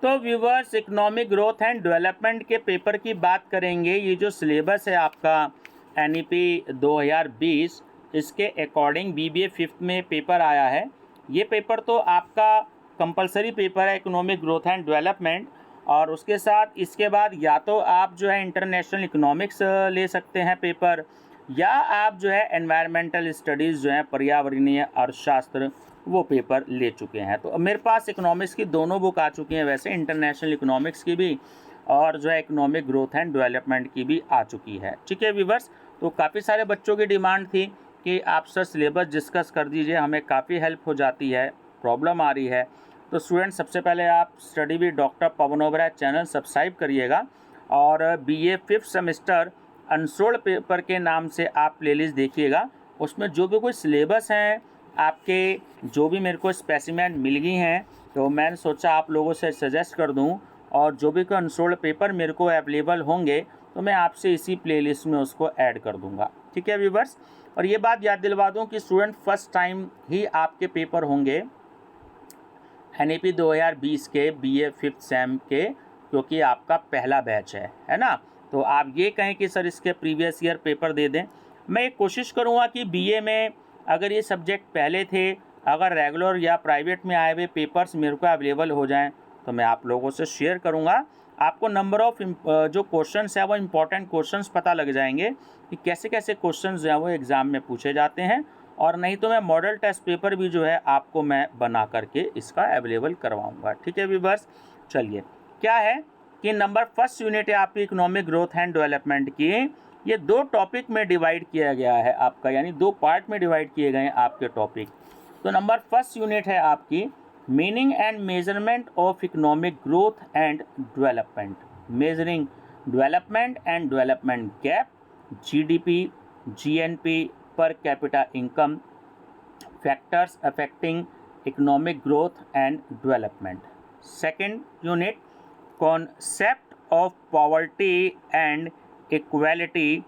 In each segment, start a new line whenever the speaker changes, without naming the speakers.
तो viewers, economic growth and development के paper की बात करेंगे। ये जो सिलेबस है आपका NEP 2020, इसके अकॉर्डिंग BBA 5th में पेपर आया है। ये पेपर तो आपका कंपलसरी पेपर है, इकोनॉमिक ग्रोथ एंड डेवलपमेंट। और उसके साथ इसके बाद या तो आप जो है इंटरनेशनल इकोनॉमिक्स ले सकते हैं पेपर, या आप जो है एनवायरमेंटल स्टडीज़ जो है पर्यावरणीय अर्थशास्त्र वो पेपर ले चुके हैं। तो मेरे पास इकोनॉमिक्स की दोनों बुक आ चुकी हैं, वैसे इंटरनेशनल इकोनॉमिक्स की भी और जो है इकोनॉमिक ग्रोथ एंड डेवलपमेंट की भी आ चुकी है। ठीक है व्यूवर्स, तो काफ़ी सारे बच्चों की डिमांड थी कि आप सर सिलेबस डिस्कस कर दीजिए, हमें काफ़ी हेल्प हो जाती है, प्रॉब्लम आ रही है। तो स्टूडेंट, सबसे पहले आप study with doctor Pawan Oberoi channel subscribe करिएगा और BA 5th semester unsold paper के नाम से आप प्लेलिस्ट देखिएगा। उसमें जो भी कोई सिलेबस हैं आपके, जो भी मेरे को स्पेसिमेन मिल गई हैं, तो मैंने सोचा आप लोगों से सजेस्ट कर दूं, और जो भी कोई अनसोल्ड पेपर मेरे को अवेलेबल होंगे तो मैं आपसे इसी प्लेलिस्ट में उसको ऐड कर दूंगा। ठीक है व्यूवर्स, और ये बात याद दिलवा दूं कि स्टूडेंट फर्स्ट टाइम ही आपके पेपर होंगे NEP 2020 के BA 5th सेम के, क्योंकि आपका पहला बैच है ना। तो आप ये कहें कि सर इसके प्रीवियस ईयर पेपर दे दें, मैं एक कोशिश करूँगा कि BA में अगर ये सब्जेक्ट पहले थे, अगर रेगुलर या प्राइवेट में आए हुए पेपर्स मेरे को अवेलेबल हो जाएं तो मैं आप लोगों से शेयर करूँगा। आपको नंबर ऑफ़ जो क्वेश्चंस है वो इम्पॉर्टेंट क्वेश्चंस पता लग जाएंगे कि कैसे कैसे क्वेश्चंस जो हैं वो एग्ज़ाम में पूछे जाते हैं, और नहीं तो मैं मॉडल टेस्ट पेपर भी जो है आपको मैं बना करके इसका अवेलेबल करवाऊँगा। ठीक है व्यूवर्स, चलिए क्या है कि नंबर फर्स्ट यूनिट है आपकी इकोनॉमिक ग्रोथ एंड डेवलपमेंट की। ये 2 टॉपिक में डिवाइड किया गया है आपका, यानी 2 पार्ट में डिवाइड किए गए हैं आपके टॉपिक। तो नंबर फर्स्ट यूनिट है आपकी meaning and measurement of economic growth and development, measuring development and development gap, GDP, GNP, per capita income, factors affecting economic growth and development. Second unit concept of poverty and equality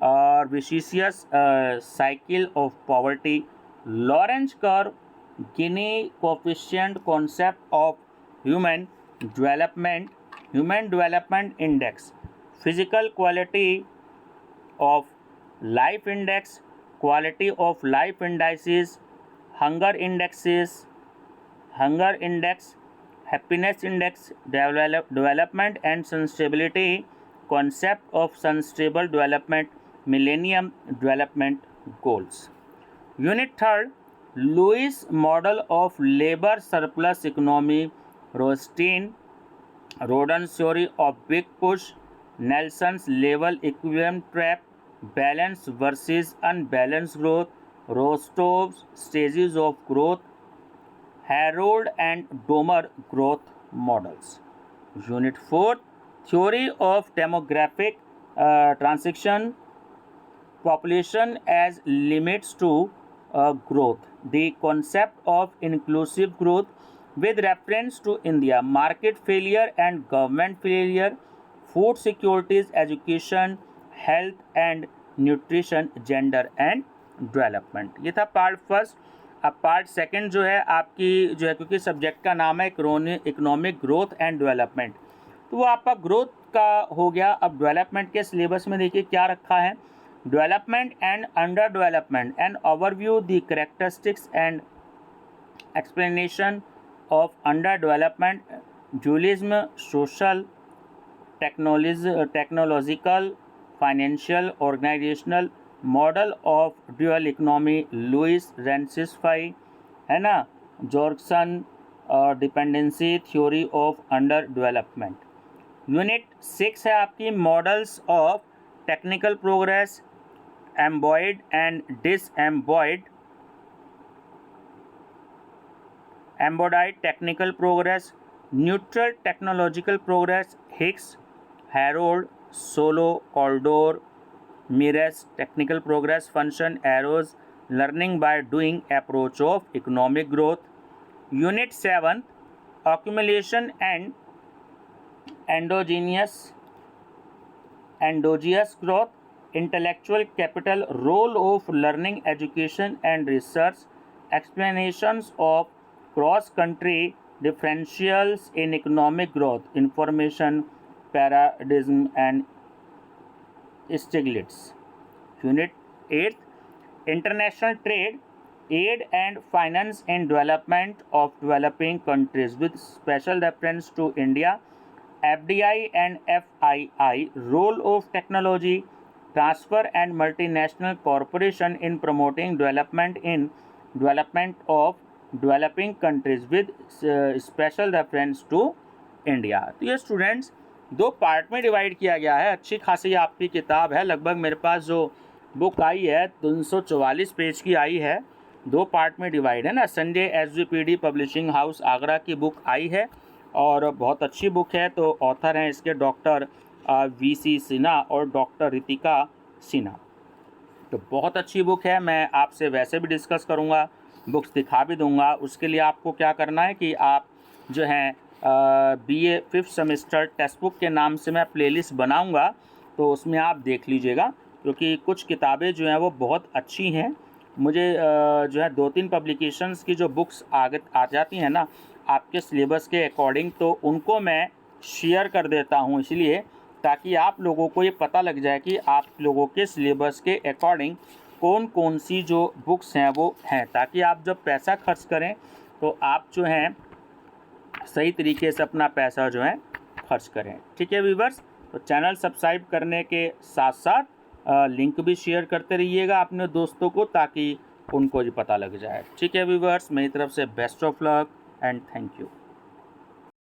or vicious cycle of poverty, Lorenz curve, Gini coefficient, concept of human development index, physical quality of life index, quality of life indices, hunger index, happiness index, development and sustainability, concept of sustainable development, millennium development goals. Unit 3rd, Lewis model of labor surplus economy, Rothstein, Rodin's theory of big push, Nelson's level equilibrium trap, balance versus unbalanced growth, Rostov's stages of growth, Harold and Domer growth models. Unit 4, theory of demographic transition, population as limits to growth, the concept of inclusive growth with reference to India, market failure and government failure, food securities, education, health and nutrition, gender and development. ये था part first. अब part second जो है आपकी जो है, क्योंकि subject का नाम है इकोनॉमिक ग्रोथ एंड डेवलपमेंट, तो वो आपका ग्रोथ का हो गया। अब डेवलपमेंट के सिलेबस में देखिए क्या रखा है, development and under development and overview the characteristics and explanation of under development, dualism, social, technological, financial, organisational, model of dual economy, Lewis Ranis Fei, है ना, Jorgenson, dependency theory of under development. Unit 6 है आपकी models of technical progress, embodied and disembodied, embodied technical progress, neutral technological progress, Hicks, Harrod, Solow, Kaldor, Mires, technical progress, function, arrows, learning by doing approach of economic growth. Unit 7, accumulation and endogenous growth, intellectual capital, role of learning, education and research, explanations of cross country differentials in economic growth, information paradigm and Stiglitz. Unit 8, international trade, aid and finance and development of developing countries with special reference to India, FDI and FII, role of technology transfer and multinational corporation in promoting development of developing countries with special reference to India. तो ये students दो part में divide किया गया है। अच्छी खासी आपकी किताब है, लगभग मेरे पास जो बुक आई है 344 पेज की आई है, दो पार्ट में डिवाइड है ना। Sanjay SGPD publishing house Agra की बुक आई है और बहुत अच्छी बुक है। तो ऑथर हैं इसके डॉक्टर VC सिन्हा और डॉक्टर रितिका सिन्हा। तो बहुत अच्छी बुक है, मैं आपसे वैसे भी डिस्कस करूँगा, बुक्स दिखा भी दूँगा। उसके लिए आपको क्या करना है कि आप जो हैं BA 5th semester text book के नाम से मैं प्लेलिस्ट बनाऊँगा, तो उसमें आप देख लीजिएगा, क्योंकि कुछ किताबें जो हैं वो बहुत अच्छी हैं। मुझे जो है 2-3 पब्लिकेशंस की जो बुक्स आगे आ जाती हैं ना आपके सिलेबस के अकॉर्डिंग, तो उनको मैं शेयर कर देता हूँ, इसलिए ताकि आप लोगों को ये पता लग जाए कि आप लोगों के सिलेबस के अकॉर्डिंग कौन कौन सी जो बुक्स हैं वो हैं, ताकि आप जब पैसा खर्च करें तो आप जो हैं सही तरीके से अपना पैसा जो है खर्च करें। ठीक है व्यूअर्स, तो चैनल सब्सक्राइब करने के साथ साथ लिंक भी शेयर करते रहिएगा अपने दोस्तों को, ताकि उनको भी पता लग जाए। ठीक है व्यूअर्स, मेरी तरफ से best of luck and thank you.